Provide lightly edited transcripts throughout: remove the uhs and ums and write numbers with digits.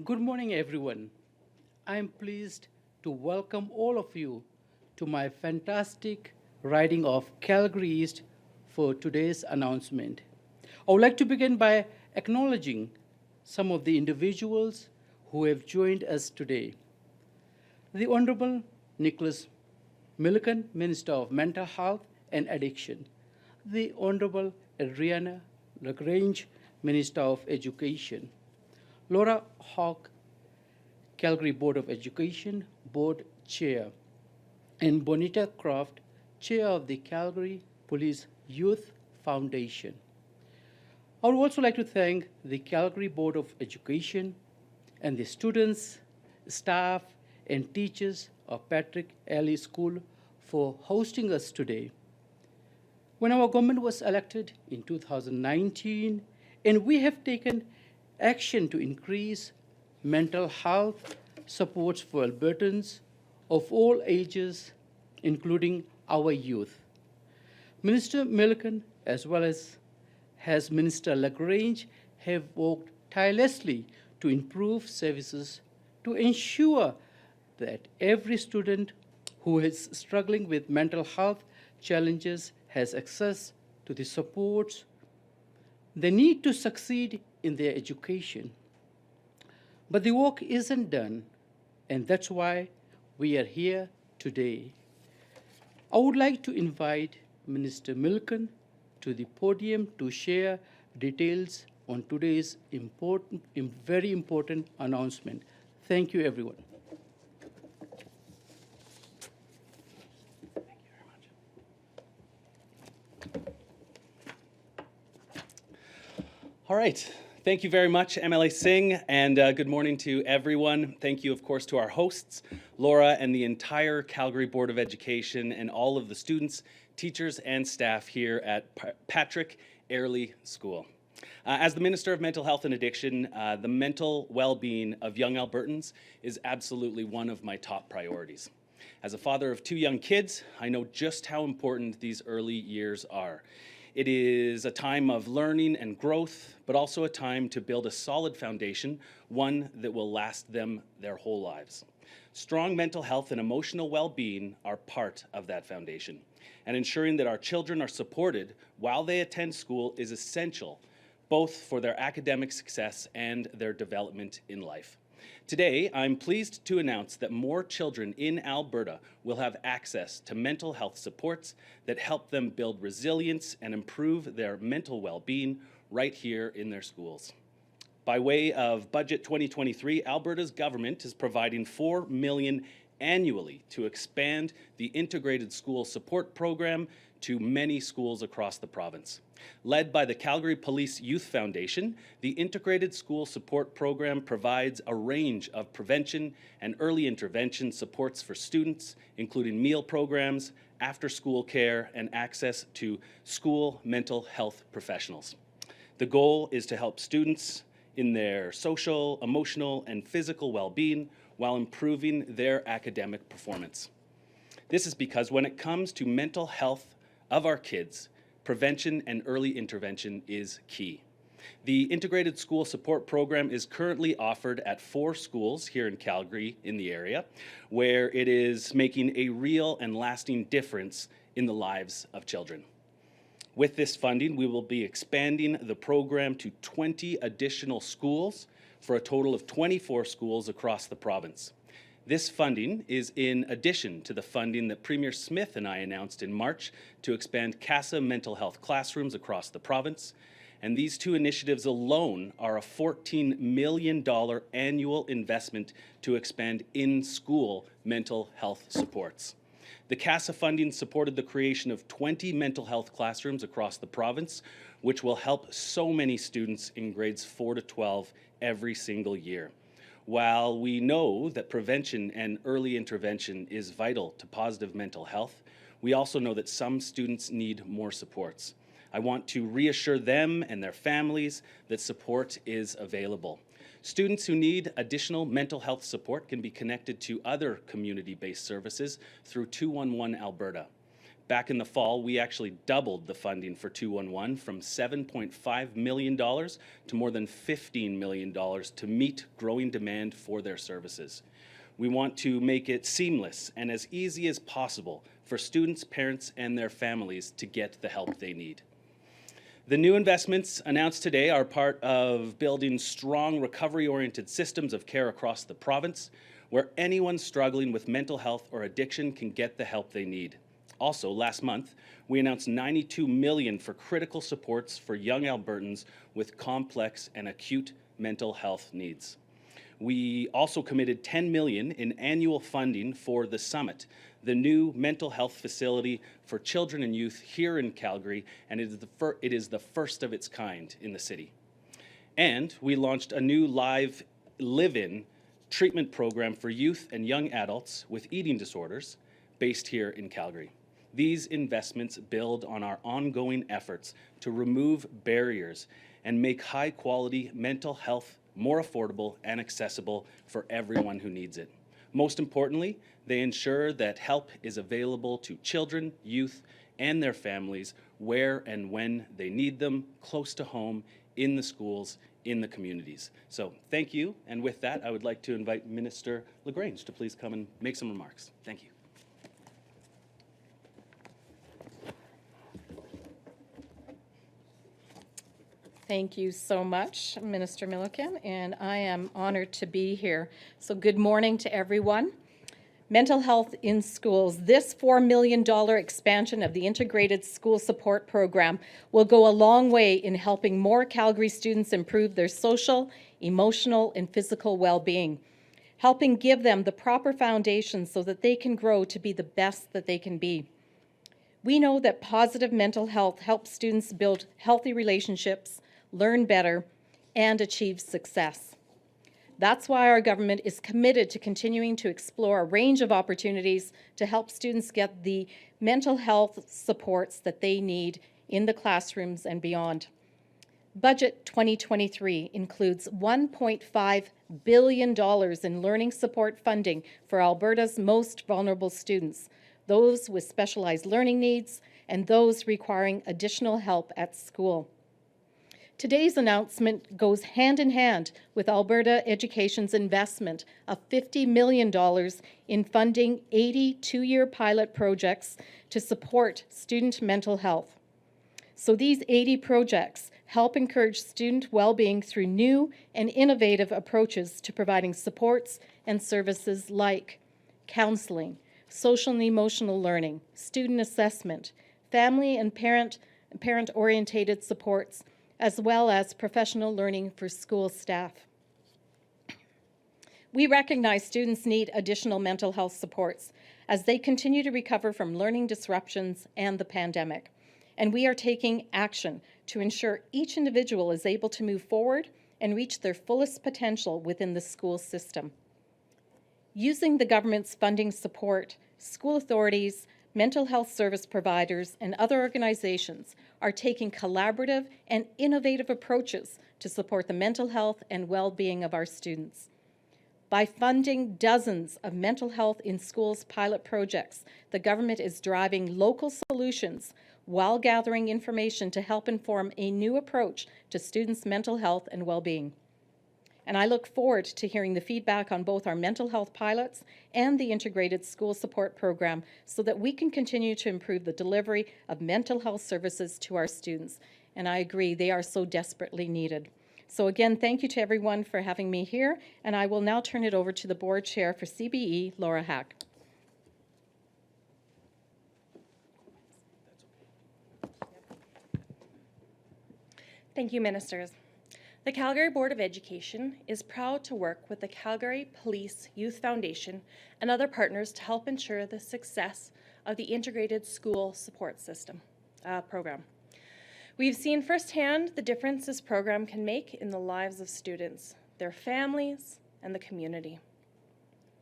Good morning, everyone. I am pleased to welcome all of you to my fantastic riding of Calgary East for today's announcement. I would like to begin by acknowledging some of the individuals who have joined us today. The Honorable Nicholas Milliken, Minister of Mental Health and Addiction. The Honorable Adriana Lagrange, Minister of Education. Laura Hawk, Calgary Board of Education Board Chair, and Bonita Croft, Chair of the Calgary Police Youth Foundation. I would also like to thank the Calgary Board of Education and the students, staff, and teachers of Patrick Alley School for hosting us today. When our government was elected in 2019, and we have taken action to increase mental health supports for Albertans of all ages, including our youth. Minister Milliken, as well as Minister Lagrange, have worked tirelessly to improve services to ensure that every student who is struggling with mental health challenges has access to the supports they need to succeed in their education. But the work isn't done, and that's why we are here today. I would like to invite Minister Milliken to the podium to share details on today's very important announcement. Thank you, everyone. All right. Thank you very much, MLA Singh, and good morning to everyone. Thank you, of course, to our hosts, Laura, and the entire Calgary Board of Education, and all of the students, teachers, and staff here at Patrick Airlie School. As the Minister of Mental Health and Addiction, the mental well-being of young Albertans is absolutely one of my top priorities. As a father of 2 young kids, I know just how important these early years are. It is a time of learning and growth, but also a time to build a solid foundation, one that will last them their whole lives. Strong mental health and emotional well-being are part of that foundation, and ensuring that our children are supported while they attend school is essential, both for their academic success and their development in life. Today, I'm pleased to announce that more children in Alberta will have access to mental health supports that help them build resilience and improve their mental well-being right here in their schools. By way of Budget 2023, Alberta's government is providing $4 million annually to expand the Integrated School Support Program to many schools across the province. Led by the Calgary Police Youth Foundation, the Integrated School Support Program provides a range of prevention and early intervention supports for students, including meal programs, after-school care, and access to school mental health professionals. The goal is to help students in their social, emotional, and physical well-being while improving their academic performance. This is because when it comes to mental health of our kids, prevention and early intervention is key. The Integrated School Support Program is currently offered at 4 schools here in Calgary in the area, where it is making a real and lasting difference in the lives of children. With this funding, we will be expanding the program to 20 additional schools for a total of 24 schools across the province. This funding is in addition to the funding that Premier Smith and I announced in March to expand CASA mental health classrooms across the province. And these 2 initiatives alone are a $14 million annual investment to expand in-school mental health supports. The CASA funding supported the creation of 20 mental health classrooms across the province, which will help so many students in grades 4 to 12 every single year. While we know that prevention and early intervention is vital to positive mental health, we also know that some students need more supports. I want to reassure them and their families that support is available. Students who need additional mental health support can be connected to other community-based services through 211 Alberta. Back in the fall, we actually doubled the funding for 211 from $7.5 million to more than $15 million to meet growing demand for their services. We want to make it seamless and as easy as possible for students, parents, and their families to get the help they need. The new investments announced today are part of building strong recovery-oriented systems of care across the province, where anyone struggling with mental health or addiction can get the help they need. Also, last month, we announced $92 million for critical supports for young Albertans with complex and acute mental health needs. We also committed $10 million in annual funding for the Summit, the new mental health facility for children and youth here in Calgary, and it is the first of its kind in the city. And we launched a new live-in treatment program for youth and young adults with eating disorders based here in Calgary. These investments build on our ongoing efforts to remove barriers and make high-quality mental health more affordable and accessible for everyone who needs it. Most importantly, they ensure that help is available to children, youth, and their families where and when they need them, close to home, in the schools, in the communities. So thank you, and with that, I would like to invite Minister LaGrange to please come and make some remarks. Thank you. Thank you so much, Minister Milliken, and I am honored to be here. So good morning to everyone. Mental health in schools. This $4 million expansion of the Integrated School Support Program will go a long way in helping more Calgary students improve their social, emotional, and physical well-being, helping give them the proper foundation so that they can grow to be the best that they can be. We know that positive mental health helps students build healthy relationships, learn better, and achieve success. That's why our government is committed to continuing to explore a range of opportunities to help students get the mental health supports that they need in the classrooms and beyond. Budget 2023 includes $1.5 billion in learning support funding for Alberta's most vulnerable students, those with specialized learning needs and those requiring additional help at school. Today's announcement goes hand in hand with Alberta Education's investment of $50 million in funding 80 two-year pilot projects to support student mental health. So these 80 projects help encourage student well-being through new and innovative approaches to providing supports and services like counseling, social and emotional learning, student assessment, family and parent-orientated supports, as well as professional learning for school staff. We recognize students need additional mental health supports as they continue to recover from learning disruptions and the pandemic, and we are taking action to ensure each individual is able to move forward and reach their fullest potential within the school system. Using the government's funding support, school authorities, mental health service providers, and other organizations are taking collaborative and innovative approaches to support the mental health and well-being of our students. By funding dozens of mental health in schools pilot projects, the government is driving local solutions while gathering information to help inform a new approach to students' mental health and well-being. And I look forward to hearing the feedback on both our mental health pilots and the Integrated School Support Program so that we can continue to improve the delivery of mental health services to our students. And I agree, they are so desperately needed. So again, thank you to everyone for having me here, and I will now turn it over to the Board Chair for CBE, Laura Hack. Thank you, Ministers. The Calgary Board of Education is proud to work with the Calgary Police Youth Foundation and other partners to help ensure the success of the Integrated School Support System program. We've seen firsthand the difference this program can make in the lives of students, their families, and the community.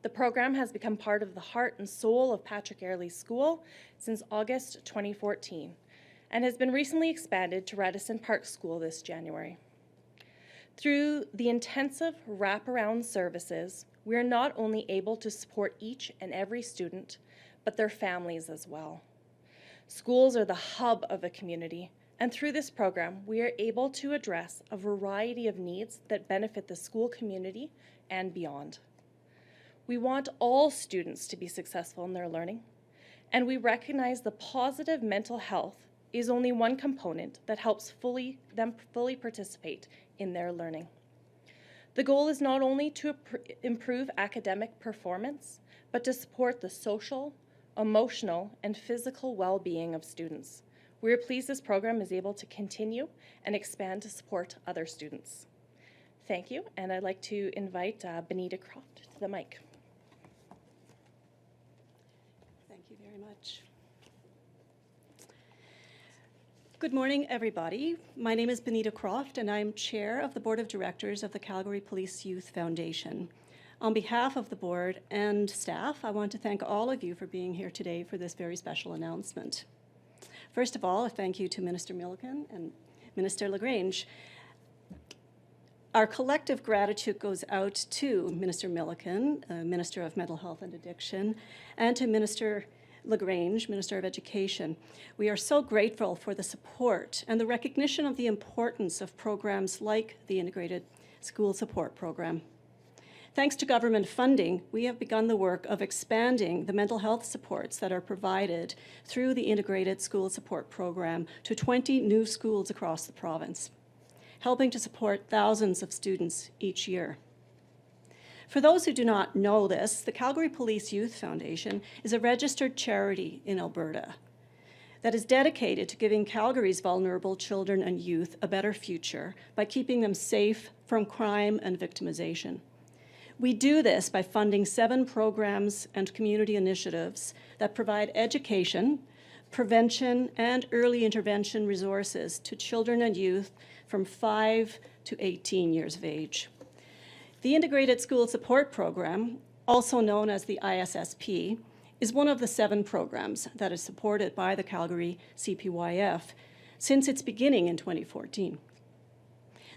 The program has become part of the heart and soul of Patrick Airley School since August 2014 and has been recently expanded to Radisson Park School this January. Through the intensive wraparound services, we are not only able to support each and every student, but their families as well. Schools are the hub of a community, and through this program, we are able to address a variety of needs that benefit the school community and beyond. We want all students to be successful in their learning, and we recognize the positive mental health is only one component that helps them fully participate in their learning. The goal is not only to improve academic performance, but to support the social, emotional, and physical well-being of students. We are pleased this program is able to continue and expand to support other students. Thank you, and I'd like to invite Benita Croft to the mic. Thank you very much. Good morning, everybody. My name is Benita Croft, and I'm Chair of the Board of Directors of the Calgary Police Youth Foundation. On behalf of the board and staff, I want to thank all of you for being here today for this very special announcement. First of all, a thank you to Minister Milliken and Minister LaGrange. Our collective gratitude goes out to Minister Milliken, Minister of Mental Health and Addiction, and to Minister LaGrange, Minister of Education. We are so grateful for the support and the recognition of the importance of programs like the Integrated School Support Program. Thanks to government funding, we have begun the work of expanding the mental health supports that are provided through the Integrated School Support Program to 20 new schools across the province, helping to support thousands of students each year. For those who do not know this, the Calgary Police Youth Foundation is a registered charity in Alberta that is dedicated to giving Calgary's vulnerable children and youth a better future by keeping them safe from crime and victimization. We do this by funding 7 programs and community initiatives that provide education, prevention, and early intervention resources to children and youth from 5 to 18 years of age. The Integrated School Support Program, also known as the ISSP, is one of the 7 programs that is supported by the Calgary CPYF since its beginning in 2014.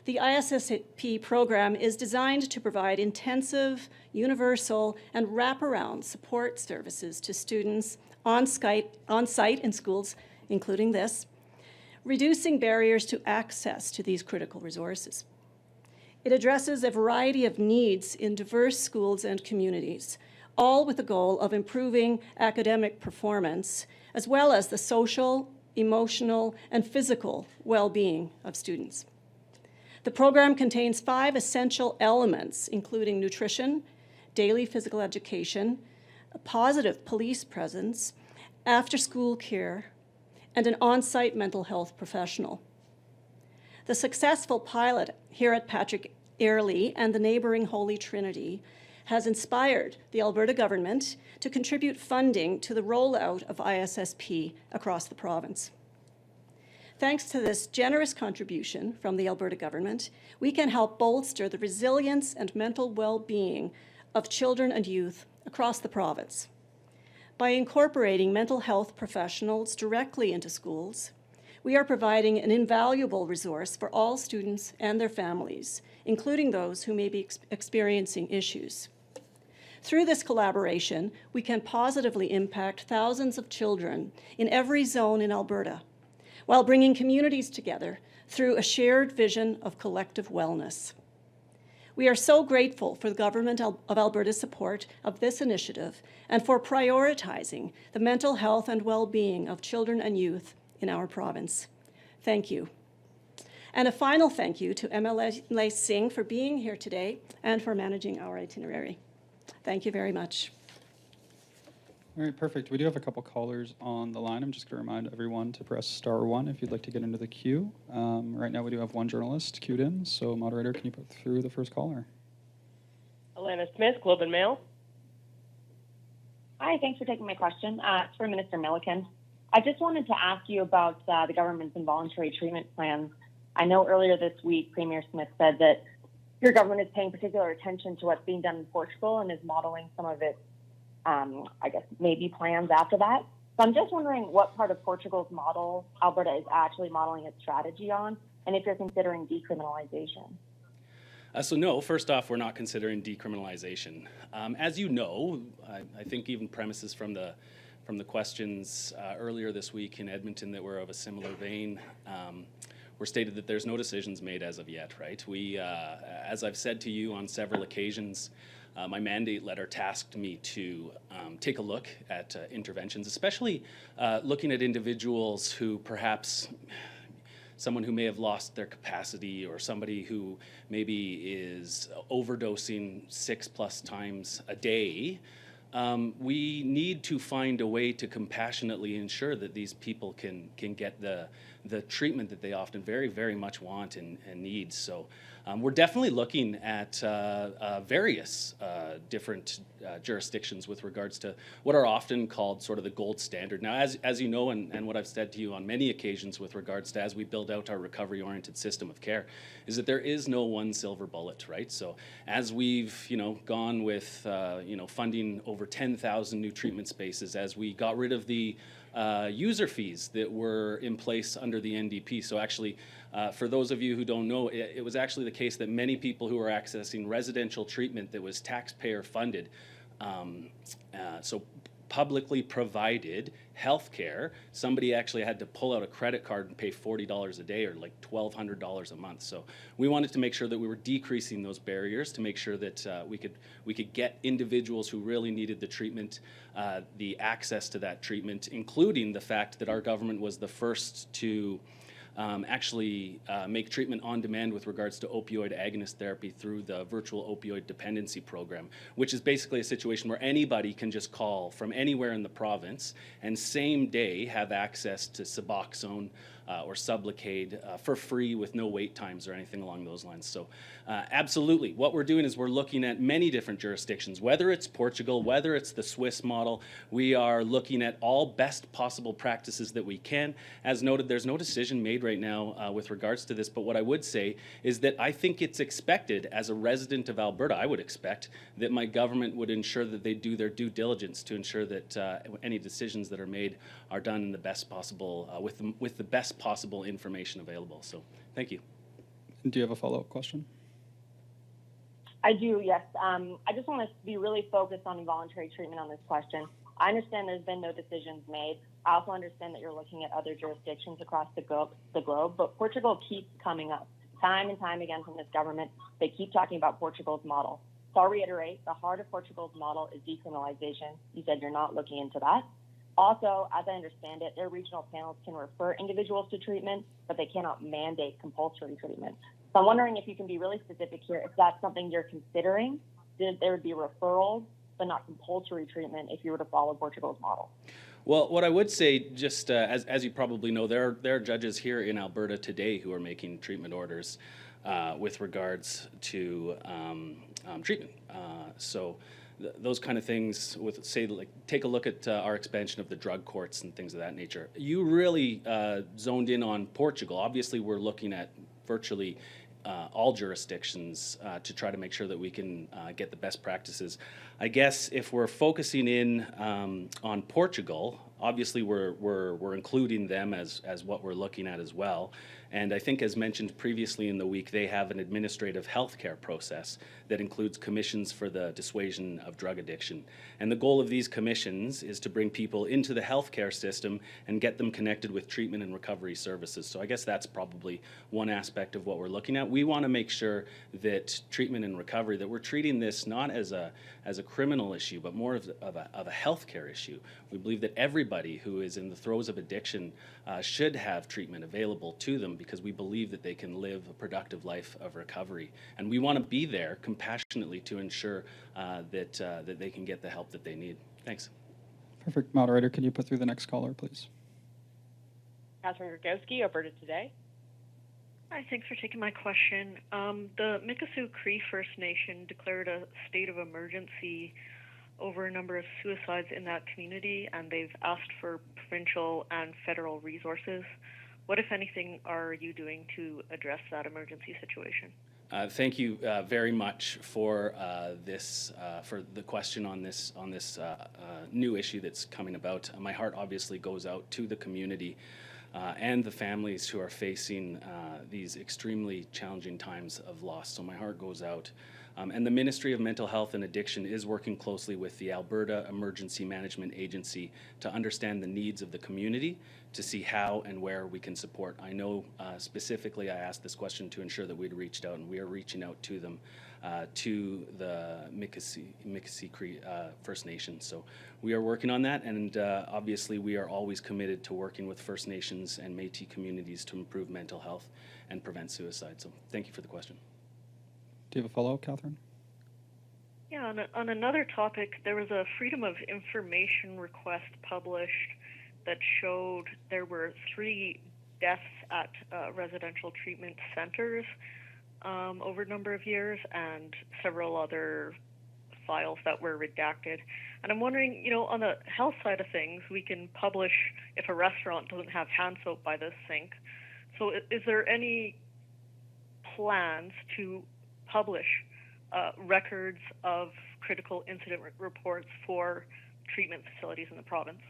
The ISSP program is designed to provide intensive, universal, and wraparound support services to students on site in schools, including this, reducing barriers to access to these critical resources. It addresses a variety of needs in diverse schools and communities, all with the goal of improving academic performance, as well as the social, emotional, and physical well-being of students. The program contains 5 essential elements, including nutrition, daily physical education, a positive police presence, after-school care, and an on-site mental health professional. The successful pilot here at Patrick Airlie and the neighboring Holy Trinity has inspired the Alberta government to contribute funding to the rollout of ISSP across the province. Thanks to this generous contribution from the Alberta government, we can help bolster the resilience and mental well-being of children and youth across the province. By incorporating mental health professionals directly into schools, we are providing an invaluable resource for all students and their families, including those who may be experiencing issues. Through this collaboration, we can positively impact thousands of children in every zone in Alberta, while bringing communities together through a shared vision of collective wellness. We are so grateful for the Government of Alberta's support of this initiative and for prioritizing the mental health and well-being of children and youth in our province. Thank you. And a final thank you to MLA Singh for being here today and for managing our itinerary. Thank you very much. All right, perfect. We do have a couple callers on the line. I'm just going to remind everyone to press *1 if you'd like to get into the queue. Right now we do have one journalist queued in, so moderator, can you put through the first caller? Alana Smith, Globe and Mail. Hi, thanks for taking my question. It's for Minister Milliken. I just wanted to ask you about the government's involuntary treatment plans. I know earlier this week, Premier Smith said that your government is paying particular attention to what's being done in Portugal and is modeling some of its, I guess, maybe plans after that. So I'm just wondering what part of Portugal's model Alberta is actually modeling its strategy on, and if you're considering decriminalization. So no, first off, we're not considering decriminalization. As you know, I think even premises from the from the questions earlier this week in Edmonton that were of a similar vein, were stated that there's no decisions made as of yet, right? We, as I've said to you on several occasions, my mandate letter tasked me to take a look at interventions, especially looking at individuals who perhaps, someone who may have lost their capacity, or somebody who maybe is overdosing 6+ times a day. We need to find a way to compassionately ensure that these people can get the treatment that they often very, very much want and need. So we're definitely looking at various different jurisdictions with regards to what are often called sort of the gold standard. Now, as you know, and what I've said to you on many occasions with regards to as we build out our recovery-oriented system of care, is that there is no one silver bullet, right? So as we've, gone with, funding over 10,000 new treatment spaces, as we got rid of the user fees that were in place under the NDP. So actually, for those of you who don't know, it was actually the case that many people who were accessing residential treatment that was taxpayer funded, so publicly provided health care, somebody actually had to pull out a credit card and pay $40 a day, or like $1,200 a month. So we wanted to make sure that we were decreasing those barriers to make sure that we could get individuals who really needed the treatment, the access to that treatment, including the fact that our government was the first to actually make treatment on demand with regards to opioid agonist therapy through the virtual opioid dependency program, which is basically a situation where anybody can just call from anywhere in the province and same day have access to Suboxone or Sublocade for free with no wait times or anything along those lines. So absolutely, what we're doing is we're looking at many different jurisdictions, whether it's Portugal, whether it's the Swiss model. We are looking at all best possible practices that we can. As noted, there's no decision made right now with regards to this, but what I would say is that I think it's expected, as a resident of Alberta, I would expect that my government would ensure that they do their due diligence to ensure that any decisions that are made are done in the best possible, with the best possible information available. So thank you. Do you have a follow-up question? I do, yes. I just want to be really focused on involuntary treatment on this question. I understand there's been no decisions made. I also understand that you're looking at other jurisdictions across the globe, but Portugal keeps coming up time and time again from this government. They keep talking about Portugal's model. So I'll reiterate, the heart of Portugal's model is decriminalization. You said you're not looking into that. Also, as I understand it, their regional panels can refer individuals to treatment, but they cannot mandate compulsory treatment. So I'm wondering if you can be really specific here, if that's something you're considering, that there would be referrals, but not compulsory treatment if you were to follow Portugal's model. Well, what I would say, just as you probably know, there are judges here in Alberta today who are making treatment orders with regards to treatment. So those kind of things, with say, like, take a look at our expansion of the drug courts and things of that nature. You really zoned in on Portugal. Obviously, we're looking at virtually all jurisdictions to try to make sure that we can get the best practices. I guess if we're focusing in on Portugal, obviously we're including them as what we're looking at as well. And I think, as mentioned previously in the week, they have an administrative healthcare process that includes commissions for the dissuasion of drug addiction. And the goal of these commissions is to bring people into the healthcare system and get them connected with treatment and recovery services. So I guess that's probably one aspect of what we're looking at. We want to make sure that treatment and recovery, that we're treating this not as a criminal issue, but more of a healthcare issue. We believe that everybody who is in the throes of addiction should have treatment available to them, because we believe that they can live a productive life of recovery. And we want to be there compassionately to ensure that they can get the help that they need. Thanks. Perfect. Moderator, can you put through the next caller, please? Catherine Grgowski, Alberta Today. Hi, thanks for taking my question. The Mikisew Cree First Nation declared a state of emergency over a number of suicides in that community, and they've asked for provincial and federal resources. What, if anything, are you doing to address that emergency situation? Thank you very much for this, for the question on this new issue that's coming about. My heart obviously goes out to the community and the families who are facing these extremely challenging times of loss. So my heart goes out And the Ministry of Mental Health and Addiction is working closely with the Alberta Emergency Management Agency to understand the needs of the community, to see how and where we can support. I know specifically I asked this question to ensure that we'd reached out, and we are reaching out to them, to the Mikisew Cree First Nation. So we are working on that, and obviously we are always committed to working with First Nations and Métis communities to improve mental health and prevent suicide. So thank you for the question. Do you have a follow-up, Catherine? Yeah, on another topic, there was a Freedom of Information request published that showed there were 3 deaths at residential treatment centers over a number of years, and several other files that were redacted. And I'm wondering, you know, on the health side of things, we can publish if a restaurant doesn't have hand soap by the sink. So is there any plans to publish records of critical incident reports for treatment facilities in the province?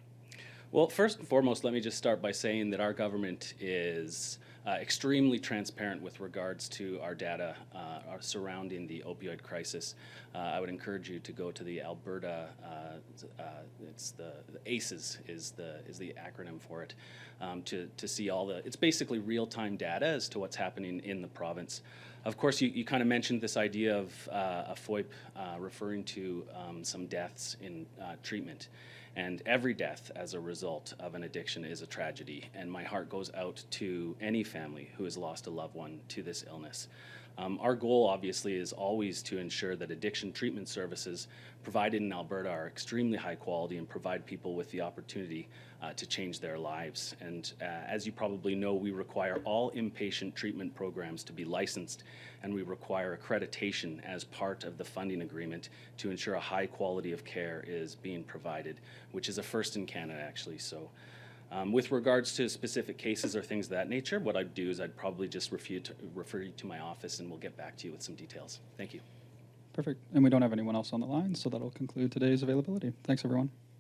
Well, first and foremost, let me just start by saying that our government is extremely transparent with regards to our data surrounding the opioid crisis. I would encourage you to go to the Alberta, it's the ACEs is the acronym for it, to see all the, it's basically real-time data as to what's happening in the province. Of course, you kind of mentioned this idea of a FOIP referring to some deaths in treatment. And every death as a result of an addiction is a tragedy. And my heart goes out to any family who has lost a loved one to this illness. Our goal, obviously, is always to ensure that addiction treatment services provided in Alberta are extremely high quality and provide people with the opportunity to change their lives. And as you probably know, we require all inpatient treatment programs to be licensed, and we require accreditation as part of the funding agreement to ensure a high quality of care is being provided, which is a first in Canada, actually. So with regards to specific cases or things of that nature, what I'd do is I'd probably just refer you to my office, and we'll get back to you with some details. Thank you. Perfect. And we don't have anyone else on the line, so that'll conclude today's availability. Thanks, everyone.